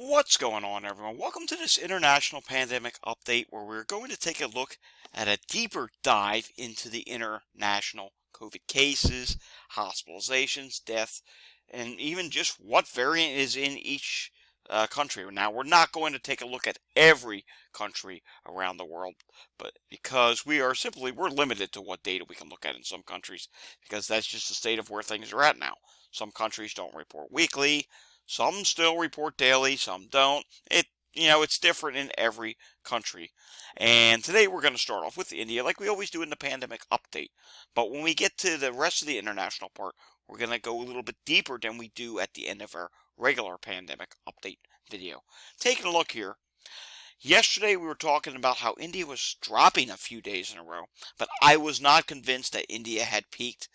What's going on, everyone? Welcome to this international pandemic update where we're going to take a look at a deeper dive into the international COVID cases, hospitalizations, death, and even just what variant is in each country. Now, we're not going to take a look at every country around the world, but because we're limited to what data we can look at in some countries, because that's just the state of where things are at now. Some countries don't report weekly. Some still report daily, some don't. It's different in every country. And today we're going to start off with India like we always do in the pandemic update. But when we get to the rest of the international part, we're going to go a little bit deeper than we do at the end of our regular pandemic update video. Taking a look here. Yesterday we were talking about how India was dropping a few days in a row, but I was not convinced that India had peaked.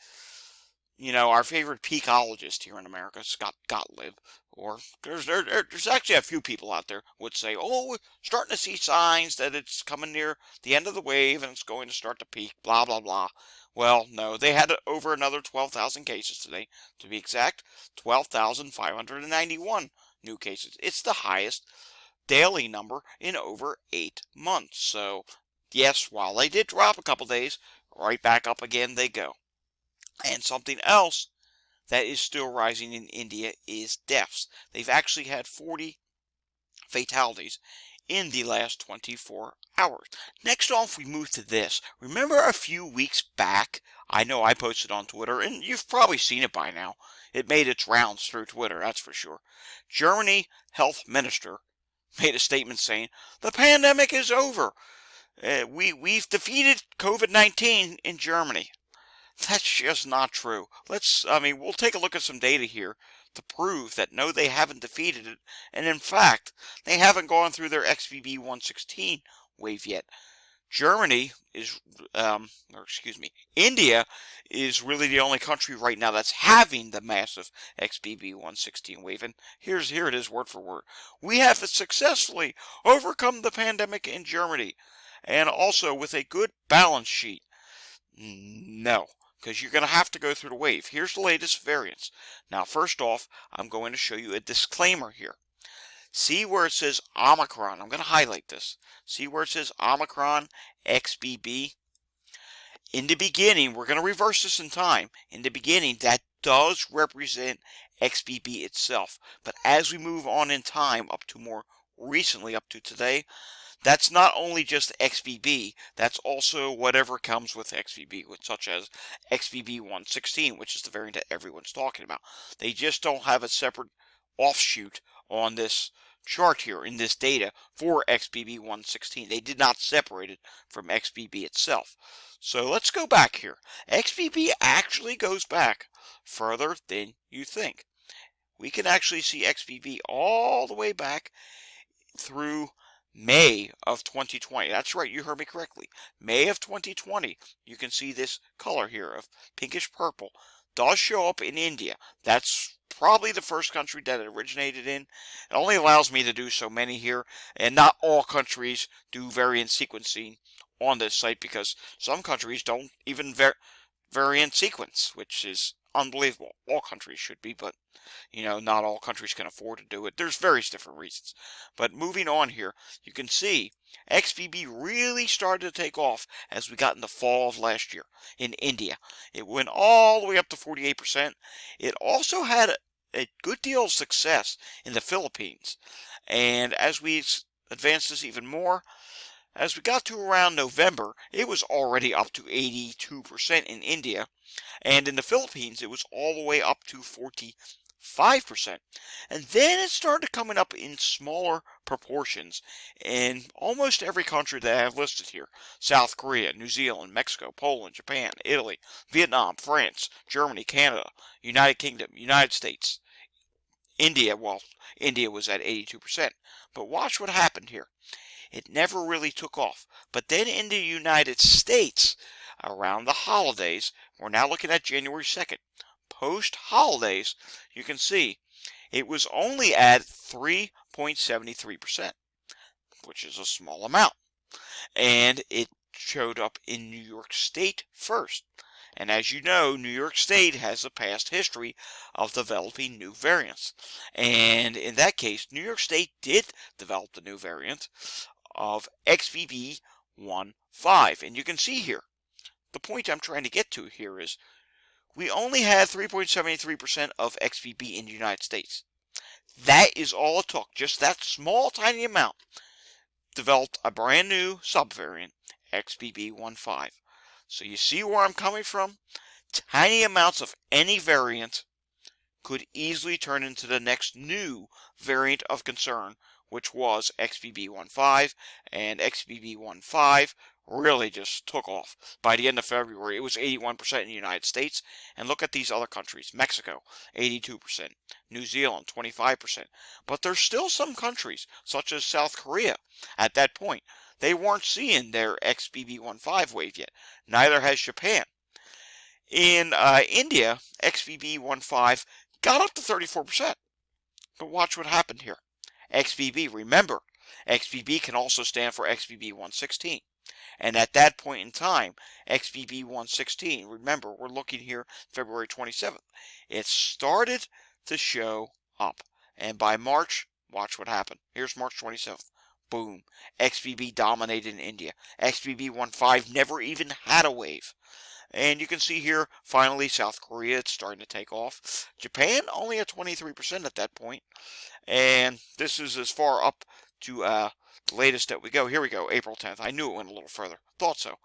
Our favorite peakologist here in America, Scott Gottlieb, or there's actually a few people out there would say, oh, we're starting to see signs that it's coming near the end of the wave and it's going to start to peak, blah, blah, blah. Well, no, they had over another 12,000 cases today. To be exact, 12,591 new cases. It's the highest daily number in over 8 months. So, yes, while they did drop a couple days, right back up again they go. And something else that is still rising in India is deaths. They've actually had 40 fatalities in the last 24 hours. Next off, we move to this. Remember a few weeks back, I know I posted on Twitter, and you've probably seen it by now. It made its rounds through Twitter, that's for sure. Germany health minister made a statement saying, the pandemic is over. We've defeated COVID-19 in Germany. That's just not true. We'll take a look at some data here to prove that no, they haven't defeated it. And in fact, they haven't gone through their XBB 116 wave yet. India is really the only country right now that's having the massive XBB 116 wave. And here it is word for word. We have successfully overcome the pandemic in Germany, and also with a good balance sheet. No, because you're going to have to go through the wave. Here's the latest variants. Now, first off, I'm going to show you a disclaimer here. See where it says Omicron. I'm going to highlight this. See where it says Omicron XBB? In the beginning, we're going to reverse this in time. In the beginning, that does represent XBB itself. But as we move on in time, up to more recently, up to today, that's not only just XBB, that's also whatever comes with XBB, such as XBB 116, which is the variant that everyone's talking about. They just don't have a separate offshoot on this chart here in this data for XBB 116. They did not separate it from XBB itself. So let's go back here. XBB actually goes back further than you think. We can actually see XBB all the way back through May of 2020. That's right, you heard me correctly. May of 2020. You can see this color here of pinkish purple does show up in India. That's probably the first country that it originated in. It only allows me to do so many here, and not all countries do variant sequencing on this site because some countries don't even variant sequence, which is unbelievable. All countries should be, but not all countries can afford to do it. There's various different reasons. But moving on here, you can see XBB really started to take off as we got in the fall of last year in India. It went all the way up to 48%. It also had a good deal of success in the Philippines. And as we advance this even more, as we got to around November, it was already up to 82% in India. And in the Philippines, it was all the way up to 45%. And then it started coming up in smaller proportions in almost every country that I have listed here. South Korea, New Zealand, Mexico, Poland, Japan, Italy, Vietnam, France, Germany, Canada, United Kingdom, United States. India was at 82%. But watch what happened here. It never really took off. But then in the United States, around the holidays, we're now looking at January 2nd, post-holidays, you can see it was only at 3.73%, which is a small amount. And it showed up in New York State first. And as you know, New York State has a past history of developing new variants. And in that case, New York State did develop the new variant of XBB.1.5. And you can see here, the point I'm trying to get to here is we only had 3.73% of XBB in the United States. That is all it took, just that small tiny amount, developed a brand new subvariant, XBB.1.5. So you see where I'm coming from? Tiny amounts of any variant could easily turn into the next new variant of concern, which was XBB.1.5, and XBB.1.5 really just took off. By the end of February, it was 81% in the United States, and look at these other countries. Mexico, 82%, New Zealand, 25%, but there's still some countries, such as South Korea, at that point. They weren't seeing their XBB.1.5 wave yet. Neither has Japan. In India, XBB.1.5 got up to 34%. But watch what happened here. XBB, remember, XBB can also stand for XBB.1.16. And at that point in time, XBB.1.16, remember, we're looking here February 27th, it started to show up. And by March, watch what happened. Here's March 27th. Boom. XBB dominated in India. XBB.1.5 never even had a wave. And you can see here, finally, South Korea, it's starting to take off. Japan, only at 23% at that point. And this is as far up to the latest that we go. Here we go, April 10th. I knew it went a little further. Thought so.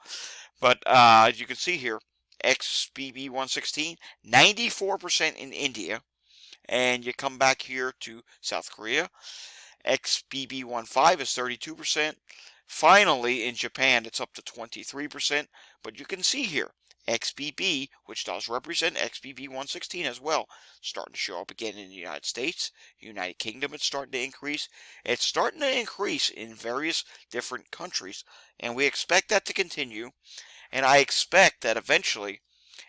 But as you can see here, XBB.1.16, 94% in India. And you come back here to South Korea. XBB.1.5 is 32%. Finally, in Japan, it's up to 23%. But you can see here, XBB, which does represent XBB.1.16 as well, starting to show up again in the United States. United Kingdom, it's starting to increase. It's starting to increase in various different countries, and we expect that to continue. And I expect that eventually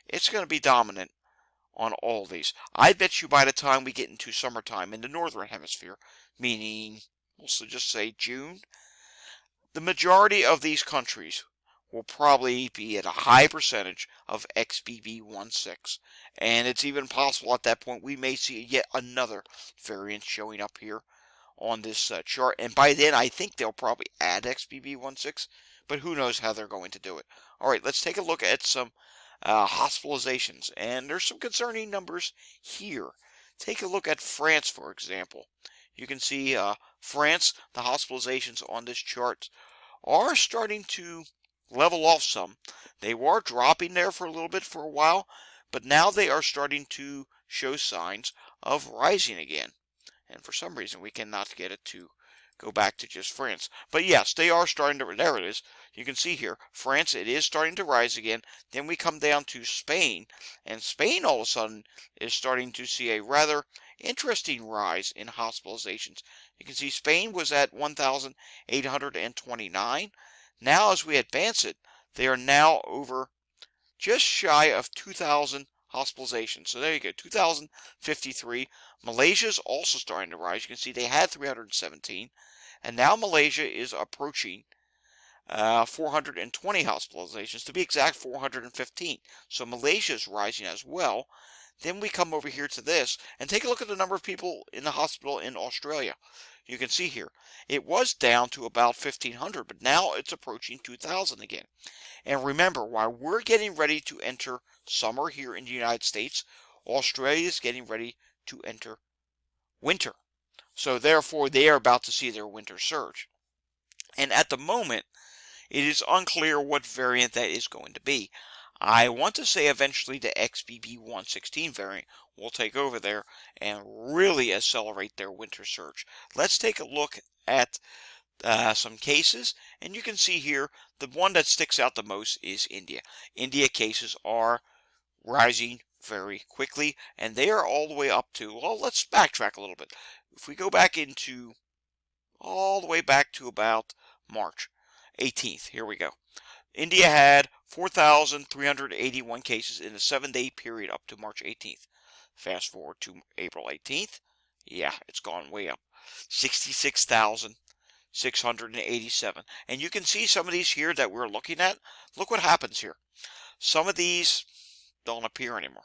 it's going to be dominant on all these. I bet you by the time we get into summertime in the northern hemisphere, meaning, we'll just say June, the majority of these countries will probably be at a high percentage of XBB.1.6. And it's even possible at that point we may see yet another variant showing up here on this chart. And by then I think they'll probably add XBB.1.6, but who knows how they're going to do it. Alright, let's take a look at some hospitalizations. And there's some concerning numbers here. Take a look at France, for example. You can see France, the hospitalizations on this chart are starting to level off some. They were dropping there for a little bit for a while, but now they are starting to show signs of rising again. And for some reason we cannot get it to go back to just France. But yes, they are starting to, there it is. You can see here, France, it is starting to rise again. Then we come down to Spain, and Spain all of a sudden is starting to see a rather interesting rise in hospitalizations. You can see Spain was at 1,829. Now as we advance it, they are now over just shy of 2,000 hospitalizations. So there you go, 2,053. Malaysia's also starting to rise. You can see they had 317, and now Malaysia is approaching 420 hospitalizations, to be exact 415. So Malaysia is rising as well. Then we come over here to this and take a look at the number of people in the hospital in Australia. You can see here, it was down to about 1,500, but now it's approaching 2,000 again. And remember, while we're getting ready to enter summer here in the United States, Australia is getting ready to enter winter. So therefore, they are about to see their winter surge. And at the moment, it is unclear what variant that is going to be. I want to say eventually the XBB.1.16 variant will take over there and really accelerate their winter surge. Let's take a look at some cases, and you can see here the one that sticks out the most is India. India cases are rising very quickly, and they are all the way up to, well, let's backtrack a little bit. If we go back into all the way back to about March 18th, here we go. India had 4,381 cases in a 7-day period up to March 18th. Fast forward to April 18th. Yeah, it's gone way up. 66,687. And you can see some of these here that we're looking at. Look what happens here. Some of these don't appear anymore.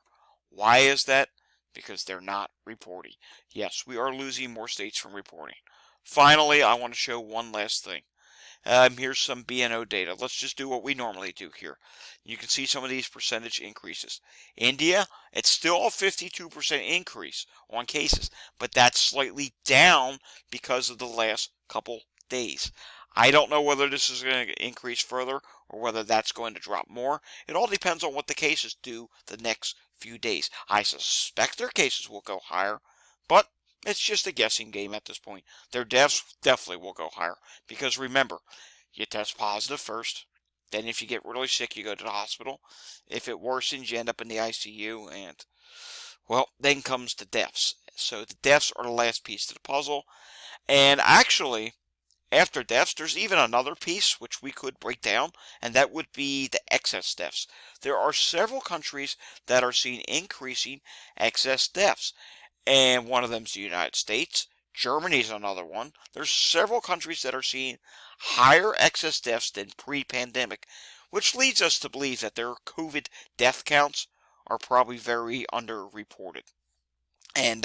Why is that? Because they're not reporting. Yes, we are losing more states from reporting. Finally, I want to show one last thing. Here's some BNO data. Let's just do what we normally do here. You can see some of these percentage increases. India, it's still a 52% increase on cases, but that's slightly down because of the last couple days. I don't know whether this is going to increase further or whether that's going to drop more. It all depends on what the cases do the next few days. I suspect their cases will go higher, but it's just a guessing game at this point. Their deaths definitely will go higher because remember, you test positive first. Then if you get really sick, you go to the hospital. If it worsens, you end up in the ICU, and well, then comes the deaths. So the deaths are the last piece to the puzzle. And actually, after deaths, there's even another piece which we could break down, and that would be the excess deaths. There are several countries that are seeing increasing excess deaths, and one of them is the United States. Germany is another one. There's several countries that are seeing higher excess deaths than pre-pandemic, which leads us to believe that their COVID death counts are probably very underreported. And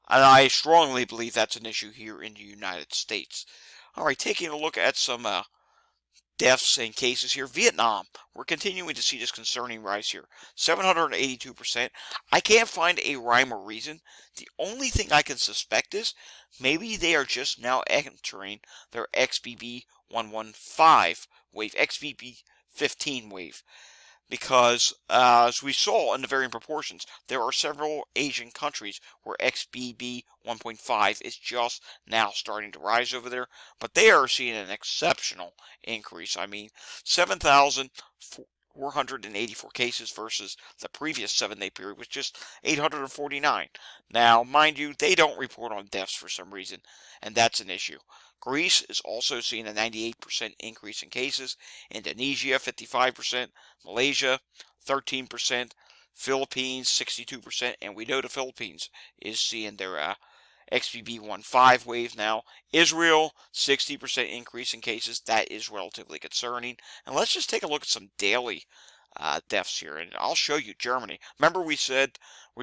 I strongly believe that's an issue here in the United States. All right, taking a look at some deaths and cases here. Vietnam, we're continuing to see this concerning rise here. 782%. I can't find a rhyme or reason. The only thing I can suspect is maybe they are just now entering their XBB 115 wave, XBB 15 wave. Because, as we saw in the varying proportions, there are several Asian countries where XBB 1.5 is just now starting to rise over there, but they are seeing an exceptional increase. I mean, 7,484 cases versus the previous 7-day period was just 849. Now, mind you, they don't report on deaths for some reason, and that's an issue. Greece is also seeing a 98% increase in cases. Indonesia, 55%. Malaysia, 13%. Philippines, 62%. And we know the Philippines is seeing their XBB 1.5 wave now. Israel, 60% increase in cases. That is relatively concerning. And let's just take a look at some daily deaths here, and I'll show you Germany. Remember we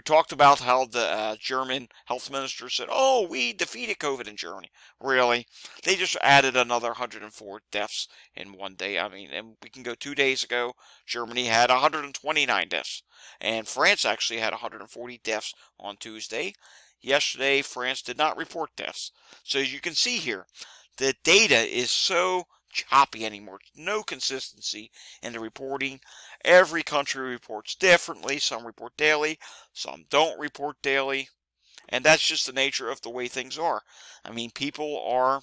talked about how the German health minister said, oh, we defeated COVID in Germany. Really? They just added another 104 deaths in one day. I mean, and we can go 2 days ago, Germany had 129 deaths, and France actually had 140 deaths on Tuesday. Yesterday, France did not report deaths. So as you can see here, the data is so choppy anymore. No consistency in the reporting. Every country reports differently. Some report daily, some don't report daily. And that's just the nature of the way things are. I mean, people are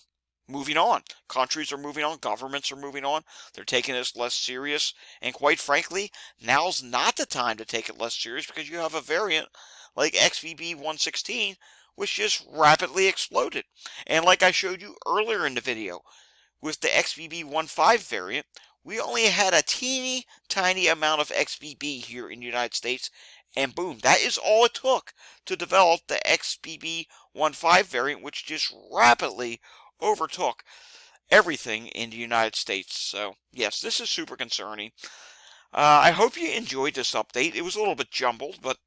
moving on. Countries are moving on. Governments are moving on. They're taking this less serious. And quite frankly, now's not the time to take it less serious because you have a variant like XBB 116, which just rapidly exploded. And like I showed you earlier in the video, with the XBB 1.5 variant, we only had a teeny tiny amount of XBB here in the United States, and boom, that is all it took to develop the XBB 1.5 variant, which just rapidly overtook everything in the United States. So, yes, this is super concerning. I hope you enjoyed this update. It was a little bit jumbled, but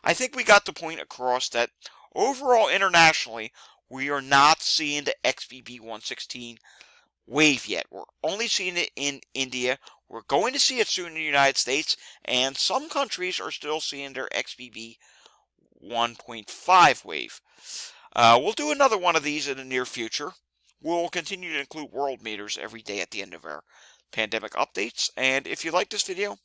I think we got the point across that overall internationally, we are not seeing the XBB 116 wave yet. We're only seeing it in India. We're going to see it soon in the United States, and some countries are still seeing their XBB 1.5 wave. We'll do another one of these in the near future. We'll continue to include world meters every day at the end of our pandemic updates, and if you like this video,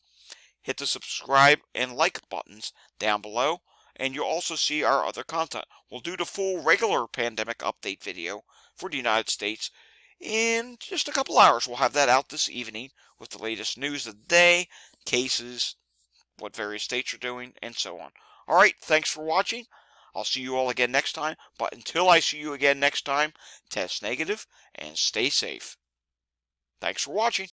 hit the subscribe and like buttons down below, and you'll also see our other content. We'll do the full regular pandemic update video for the United States in just a couple hours. We'll have that out this evening with the latest news of the day, cases, what various states are doing, and so on. Alright, thanks for watching. I'll see you all again next time, but until I see you again next time, test negative and stay safe. Thanks for watching.